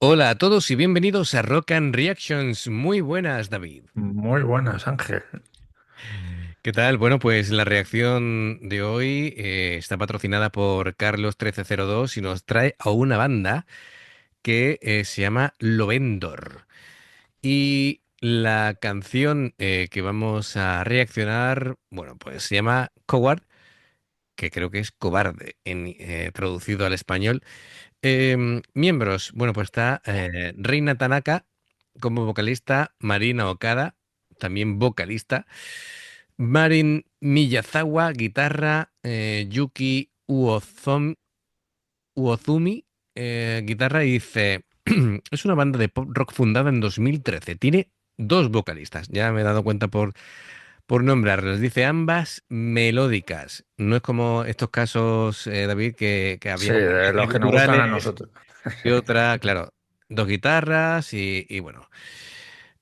Hola a todos y bienvenidos a Rock and Reactions. Muy buenas, David. Muy buenas, Ángel. ¿Qué tal? Bueno, pues la reacción de hoy está patrocinada por Carlos 1302 y nos trae a una banda que se llama Lovendor. Y la canción que vamos a reaccionar, bueno, pues se llama Coward, que creo que es cobarde traducido al español. Miembros, bueno, pues está Reina Tanaka como vocalista, Marina Okada, también vocalista, Marin Miyazawa, guitarra, Yuki Uozumi, guitarra, y dice, es una banda de pop rock fundada en 2013, tiene dos vocalistas, ya me he dado cuenta por nombrarlos, dice ambas melódicas, no es como estos casos, David, que Sí, había de los que nos gustan a guturales nosotros. y otra, claro, dos guitarras y bueno.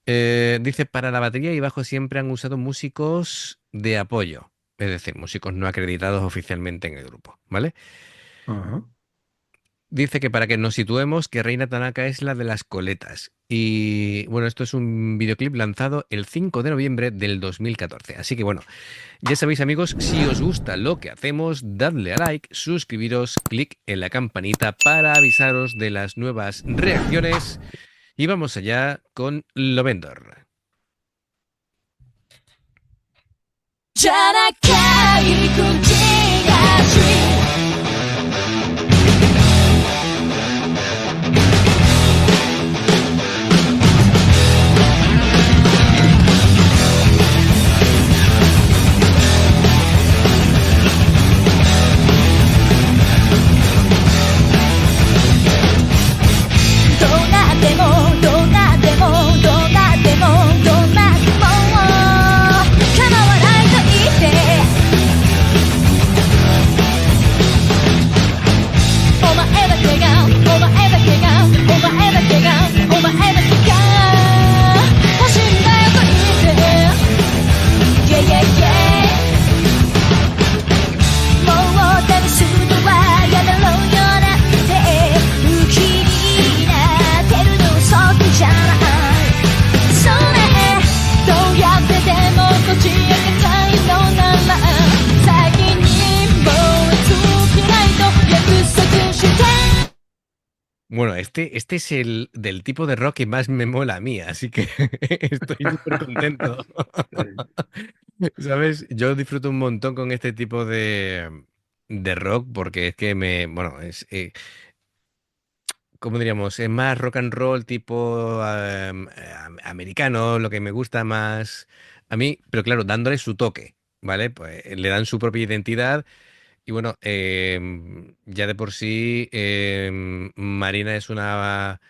Dice, para la batería y bajo siempre han usado músicos de apoyo, es decir, músicos no acreditados oficialmente en el grupo, ¿vale? Ajá. Dice que para que nos situemos, que Reina Tanaka es la de las coletas. Y bueno, esto es un videoclip lanzado el 5 de noviembre del 2014. Así que bueno, ya sabéis amigos, si os gusta lo que hacemos, dadle a like, suscribiros, clic en la campanita para avisaros de las nuevas reacciones. Y vamos allá con Lovendor. じゃなきゃいくんちだし Bueno, este es el del tipo de rock que más me mola a mí, así que estoy súper contento. ¿Sabes? Yo disfruto un montón con este tipo de rock porque es que bueno, ¿cómo diríamos? Es más rock and roll tipo americano, lo que me gusta más a mí, pero claro, dándole su toque, ¿vale? Pues le dan su propia identidad. Y bueno, ya de por sí, Marina es una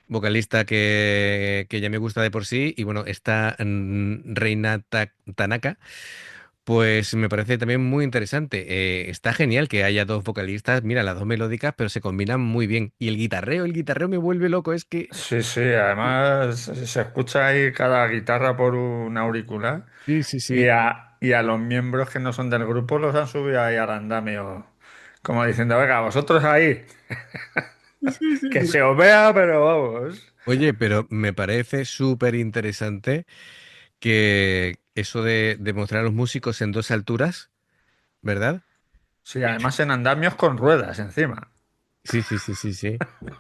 vocalista que ya me gusta de por sí. Y bueno, esta Reina Tanaka, pues me parece también muy interesante. Está genial que haya dos vocalistas, mira, las dos melódicas, pero se combinan muy bien. Y el guitarreo me vuelve loco, es que... Sí, sí, además se escucha ahí cada guitarra por un auricular Sí, sí, y sí. a los miembros que no son del grupo los han subido ahí al andamio, como diciendo, venga, vosotros ahí, Sí, sí, que se os vea, pero vamos. Oye, pero me parece súper interesante que eso de mostrar a los músicos en dos alturas, ¿verdad? Sí, además en andamios con ruedas encima. Sí, sí, sí, sí, sí. No,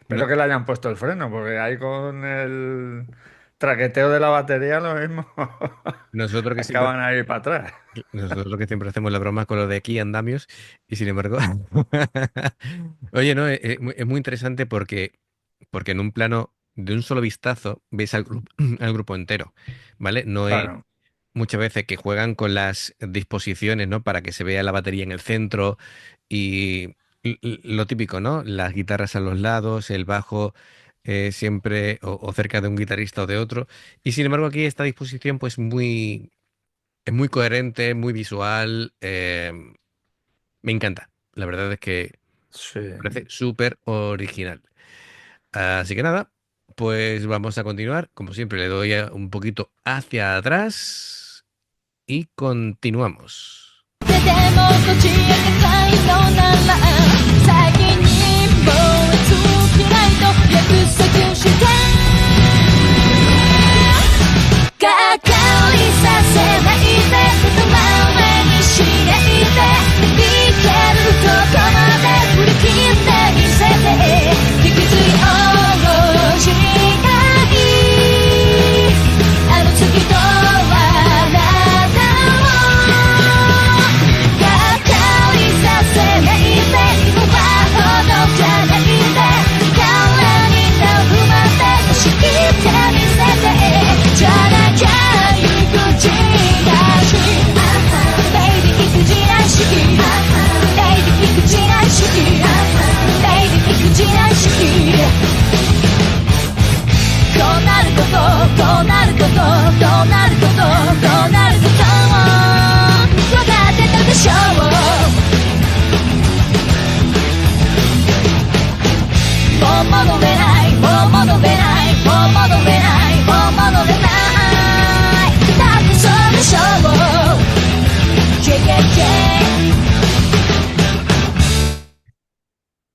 Espero que le hayan puesto el freno, porque ahí con el traqueteo de la batería lo mismo nosotros que siempre, acaban ahí para atrás. nosotros que siempre hacemos la broma con lo de aquí andamios, y sin embargo, oye, no, es muy interesante porque en un plano de un solo vistazo ves al grupo, al grupo entero, ¿vale? No es Claro. muchas veces que juegan con las disposiciones, ¿no? Para que se vea la batería en el centro y lo típico, ¿no? Las guitarras a los lados, el bajo siempre o cerca de un guitarrista o de otro. Y sin embargo aquí esta disposición pues es muy coherente, muy visual. Me encanta. La verdad es que Sí. me parece súper original. Así que nada, pues vamos a continuar. Como siempre, le doy un poquito hacia atrás y continuamos. ででもこじ開けたいのなら先に棒をつけないと約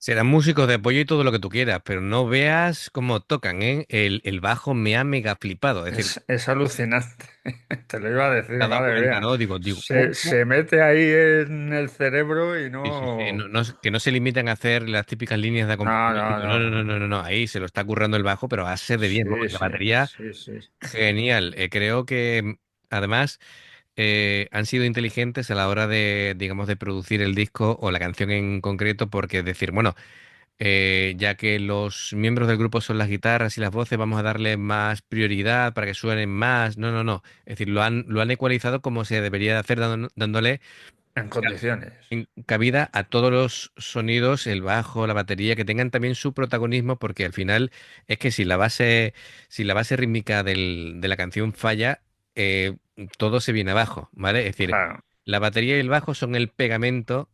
Serán músicos de apoyo y todo lo que tú quieras, pero no veas cómo tocan, ¿eh? El bajo me ha mega flipado. Es decir, Es alucinante. Te lo iba a decir, te has dado madre cuenta, mía. ¿no? Digo, oh, oh. Se mete ahí en el cerebro y Sí, sí, sí. No, no. que no se limitan a hacer las típicas líneas de No, no, acompañamiento. No, no, no, no. no, no, no. Ahí se lo está currando el bajo, pero a ser de bien, ¿no? Sí, La sí, batería, sí, sí. genial. Creo que además han sido inteligentes a la hora de, digamos, de producir el disco o la canción en concreto, porque decir, bueno, ya que los miembros del grupo son las guitarras y las voces, vamos a darle más prioridad para que suenen más. No, no, no. Es decir, lo han ecualizado como se debería de hacer, dándole En condiciones. cabida a todos los sonidos, el bajo, la batería, que tengan también su protagonismo, porque al final es que si la base rítmica de la canción falla, todo se viene abajo, ¿vale? Es decir, Claro. la batería y el bajo son el pegamento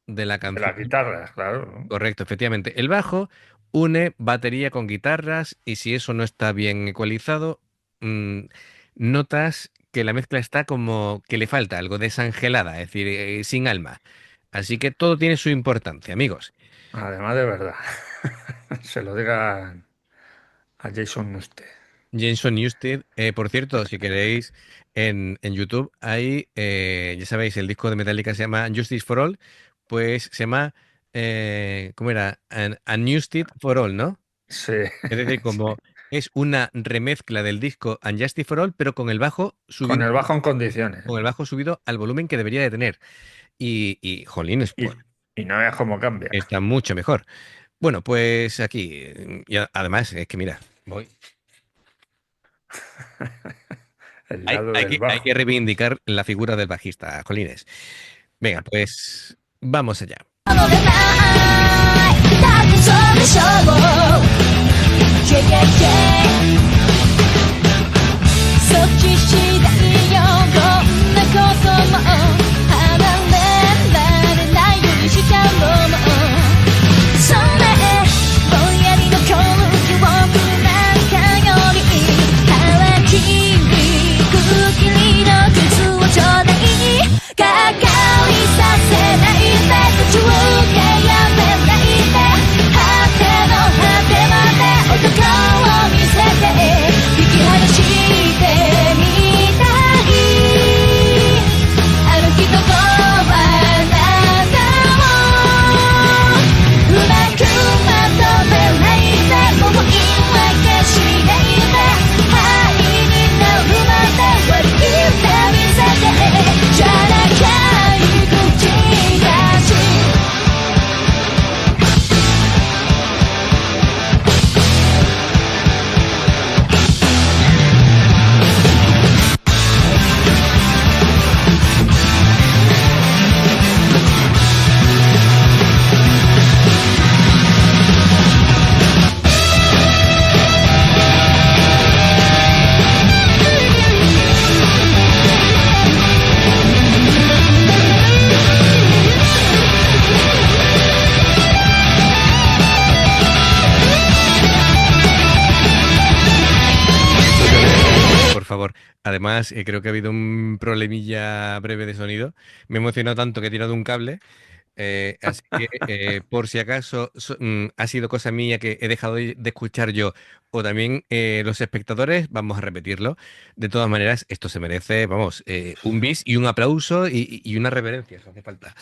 de la De canción. las guitarras, claro. Correcto, efectivamente. El bajo une batería con guitarras y si eso no está bien ecualizado, mm, notas que la mezcla está como que le falta algo desangelada, es decir, sin alma. Así que todo tiene su importancia, amigos. Además de verdad. Se lo digan a Jason Newsted. Jason Newsted, por cierto, si queréis, en YouTube hay, ya sabéis, el disco de Metallica se llama Justice for All, pues se llama, ¿cómo era? And Newsted for All, ¿no? Sí, Es decir, sí. como es una remezcla del disco Unjustice for All, pero Con el bajo en condiciones. con el bajo subido al volumen que debería de tener. Jolines, Y, pues y no veas cómo cambia. está mucho mejor. Bueno, pues aquí, y además, es que mira, voy. El lado del Hay que bajo. reivindicar la figura del bajista, Jolines. Venga, pues vamos allá. favor. Además, creo que ha habido un problemilla breve de sonido. Me he emocionado tanto que he tirado un cable. Así que, por si acaso ha sido cosa mía que he dejado de escuchar yo o también los espectadores, vamos a repetirlo. De todas maneras, esto se merece, vamos, un bis y un aplauso y una reverencia, eso hace falta.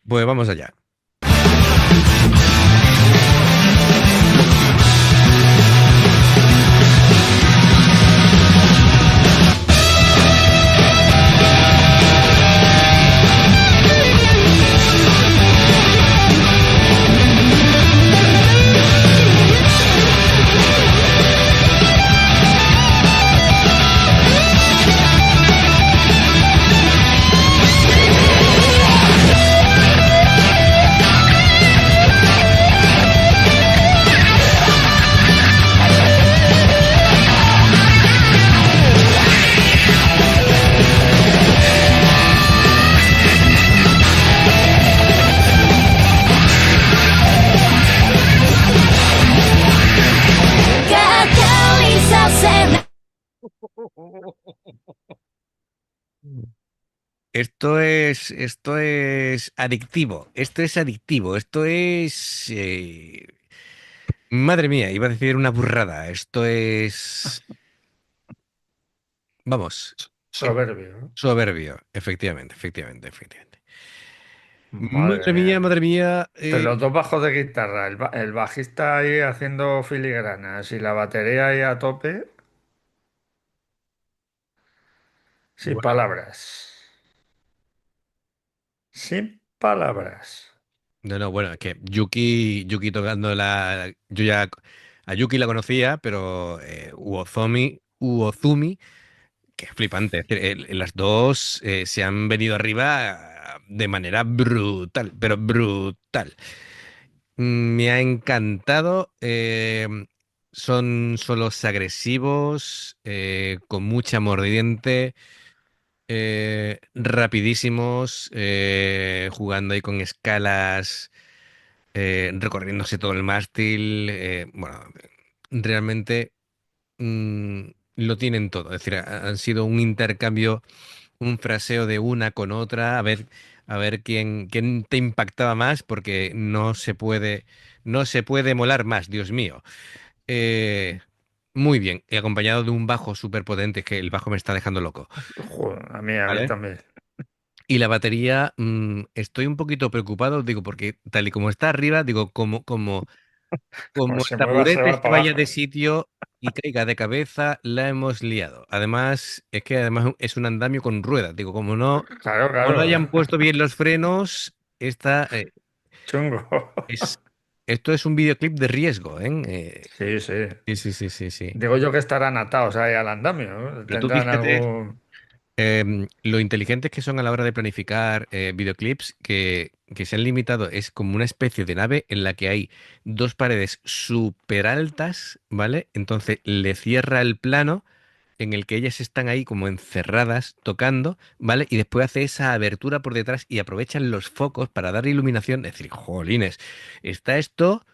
Pues vamos allá. esto es adictivo, esto es adictivo, esto es... madre mía, iba a decir una burrada, esto es... Vamos, eh, Soberbio, ¿no? soberbio, efectivamente, efectivamente, efectivamente. Madre mía. Madre mía, Pero los dos bajos de guitarra, el bajista ahí haciendo filigranas y la batería ahí a tope, sin bueno, palabras. Sin palabras. no, no, bueno, es que Yuki tocando la... Yo ya a Yuki la conocía, pero Uozumi, que es flipante. Es decir, las dos se han venido arriba de manera brutal, pero brutal. Me ha encantado. Son solos agresivos, con mucha mordiente, rapidísimos, jugando ahí con escalas, recorriéndose todo el mástil. Bueno, realmente mm, lo tienen todo. Es decir, han sido un intercambio, un fraseo de una con otra, a ver quién te impactaba más, porque no se puede molar más, Dios mío. Eh, muy bien, y acompañado de un bajo súper potente, que el bajo me está dejando loco, Joder, a mí ¿vale? también. Y la batería, estoy un poquito preocupado, digo, porque tal y como está arriba, digo, Como como se el mueva, se taburete va se para vaya de abajo. sitio y caiga de cabeza, la hemos liado. Además, es que además es un andamio con ruedas. Digo, Claro, como no claro. hayan puesto bien los frenos, Chungo. es, esto es un videoclip de riesgo, ¿eh? Sí, sí. Sí, sí, sí, sí, sí. Digo yo que estarán atados ahí al andamio, ¿no? Pero tú Tendrán fíjate, algún... lo inteligentes que son a la hora de planificar videoclips, que se han limitado, es como una especie de nave en la que hay dos paredes súper altas, ¿vale? Entonces le cierra el plano en el que ellas están ahí como encerradas tocando, ¿vale? Y después hace esa abertura por detrás y aprovechan los focos para dar iluminación. Es decir, jolines, está esto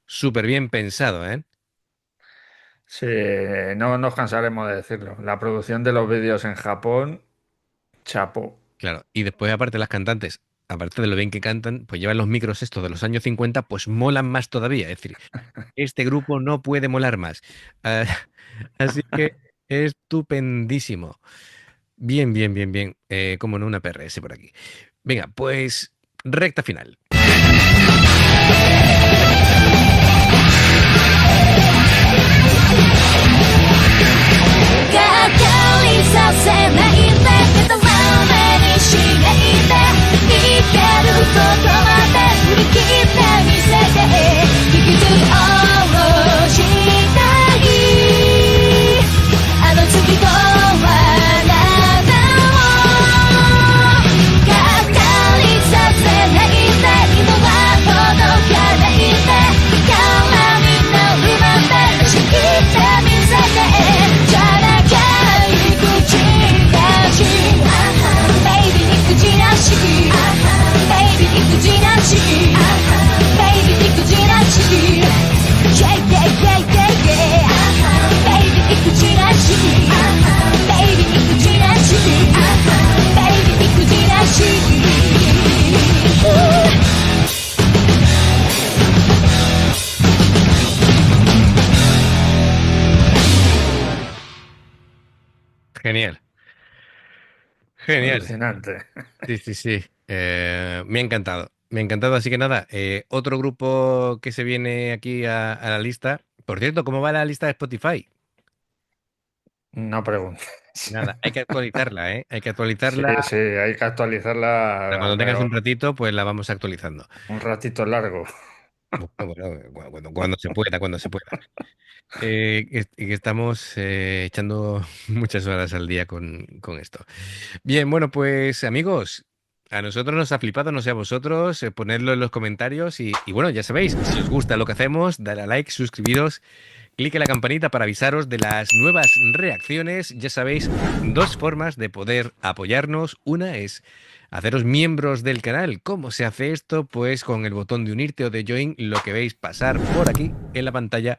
súper bien pensado, ¿eh? Sí, no nos cansaremos de decirlo. La producción de los vídeos en Japón, chapó. Claro. Y después, aparte, las cantantes, aparte de lo bien que cantan, pues llevan los micros estos de los años 50, pues molan más todavía. Es decir, este grupo no puede molar más. Ah, así que estupendísimo. Bien, bien, bien, bien. Como no, una PRS por aquí. Venga, pues recta final. がっかりさせないででたらめにしないでいけることまで振り切ってみせて引きずり下ろしたいあの月とあなたをがっかりさせないで今は届かないで空になるまで出し切ってみせてじゃなきゃい口なし Baby に口なし Baby に口なし Baby に口なし Yeah yeah yeah yeah yeah Baby に口なし Baby に口なし Baby に口なし Genial, genial. Alucinante. Sí, sí, sí. Me ha encantado. Me ha encantado. Así que nada, otro grupo que se viene aquí a la lista. Por cierto, ¿cómo va la lista de Spotify? No preguntes. Nada, hay que actualizarla, ¿eh? Hay que Sí, actualizarla. sí, hay que Para actualizarla, cuando tengas un pero ratito, pues la vamos actualizando. un ratito largo. Bueno, cuando se pueda, cuando se pueda. Que estamos echando muchas horas al día con esto. Bien, bueno, pues amigos, a nosotros nos ha flipado, no sé a vosotros, ponedlo en los comentarios y bueno, ya sabéis, si os gusta lo que hacemos, dale a like, suscribiros, clic en la campanita para avisaros de las nuevas reacciones. Ya sabéis, dos formas de poder apoyarnos. Una es haceros miembros del canal. ¿Cómo se hace esto? Pues con el botón de unirte o de join, lo que veis pasar por aquí en la pantalla.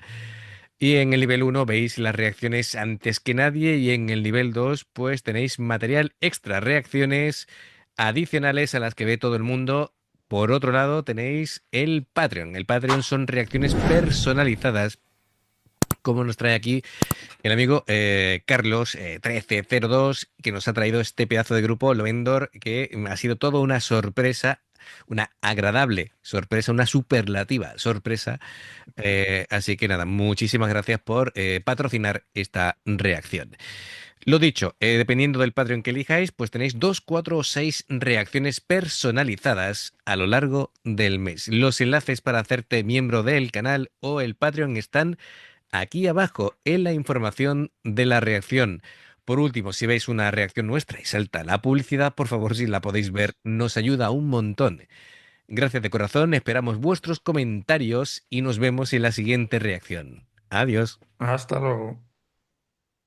Y en el nivel 1 veis las reacciones antes que nadie y en el nivel 2 pues tenéis material extra, reacciones adicionales a las que ve todo el mundo. Por otro lado tenéis el Patreon. El Patreon son reacciones personalizadas, como nos trae aquí el amigo Carlos 1302, que nos ha traído este pedazo de grupo, Lovendor, que ha sido todo una sorpresa, una agradable sorpresa, una superlativa sorpresa. Así que nada, muchísimas gracias por patrocinar esta reacción. Lo dicho, dependiendo del Patreon que elijáis, pues tenéis 2, 4 o 6 reacciones personalizadas a lo largo del mes. Los enlaces para hacerte miembro del canal o el Patreon están aquí abajo en la información de la reacción. Por último, si veis una reacción nuestra y salta la publicidad, por favor, si la podéis ver, nos ayuda un montón. Gracias de corazón, esperamos vuestros comentarios y nos vemos en la siguiente reacción. Adiós. Hasta luego.